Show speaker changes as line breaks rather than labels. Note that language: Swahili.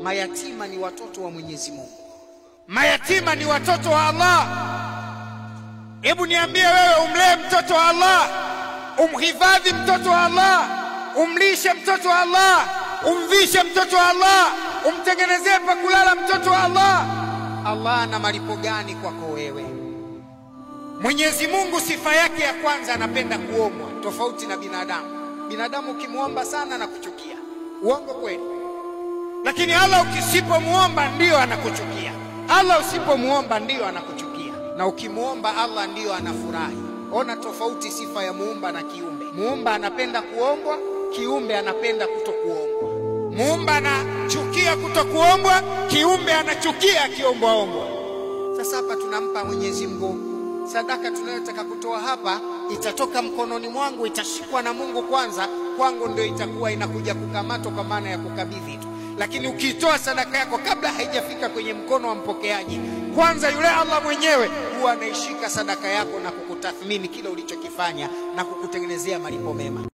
Mayatima ni watoto wa Mwenyezi Mungu. Mayatima ni watoto wa Allah. Hebu niambie wewe, umlee mtoto wa Allah, umhifadhi mtoto wa Allah, umlishe mtoto wa Allah, umvishe mtoto wa Allah, umtengenezee pa kulala mtoto wa Allah, Allah ana malipo gani kwako wewe? Mwenyezi Mungu sifa yake ya kwanza anapenda kuombwa, tofauti na binadamu. Binadamu ukimuomba sana na kuchukia. Uongo kweli? Lakini Allah ukisipomuomba ndio anakuchukia. Allah usipomuomba ndio anakuchukia. Na ukimuomba Allah ndio anafurahi. Ona tofauti sifa ya muumba na kiumbe. Muumba anapenda kuombwa, kiumbe anapenda kutokuombwa. Muumba anachukia kutokuombwa, kiumbe anachukia akiombwa. Sasa hapa tunampa Mwenyezi Mungu sadaka tunayotaka kutoa hapa, itatoka mkononi mwangu, itashikwa na Mungu kwanza, kwangu ndio itakuwa inakuja kukamatwa kwa maana ya kukabidhi tu. Lakini ukitoa sadaka yako kabla haijafika kwenye mkono wa mpokeaji, kwanza yule Allah mwenyewe huwa anaishika sadaka yako na kukutathmini kile ulichokifanya na kukutengenezea malipo mema.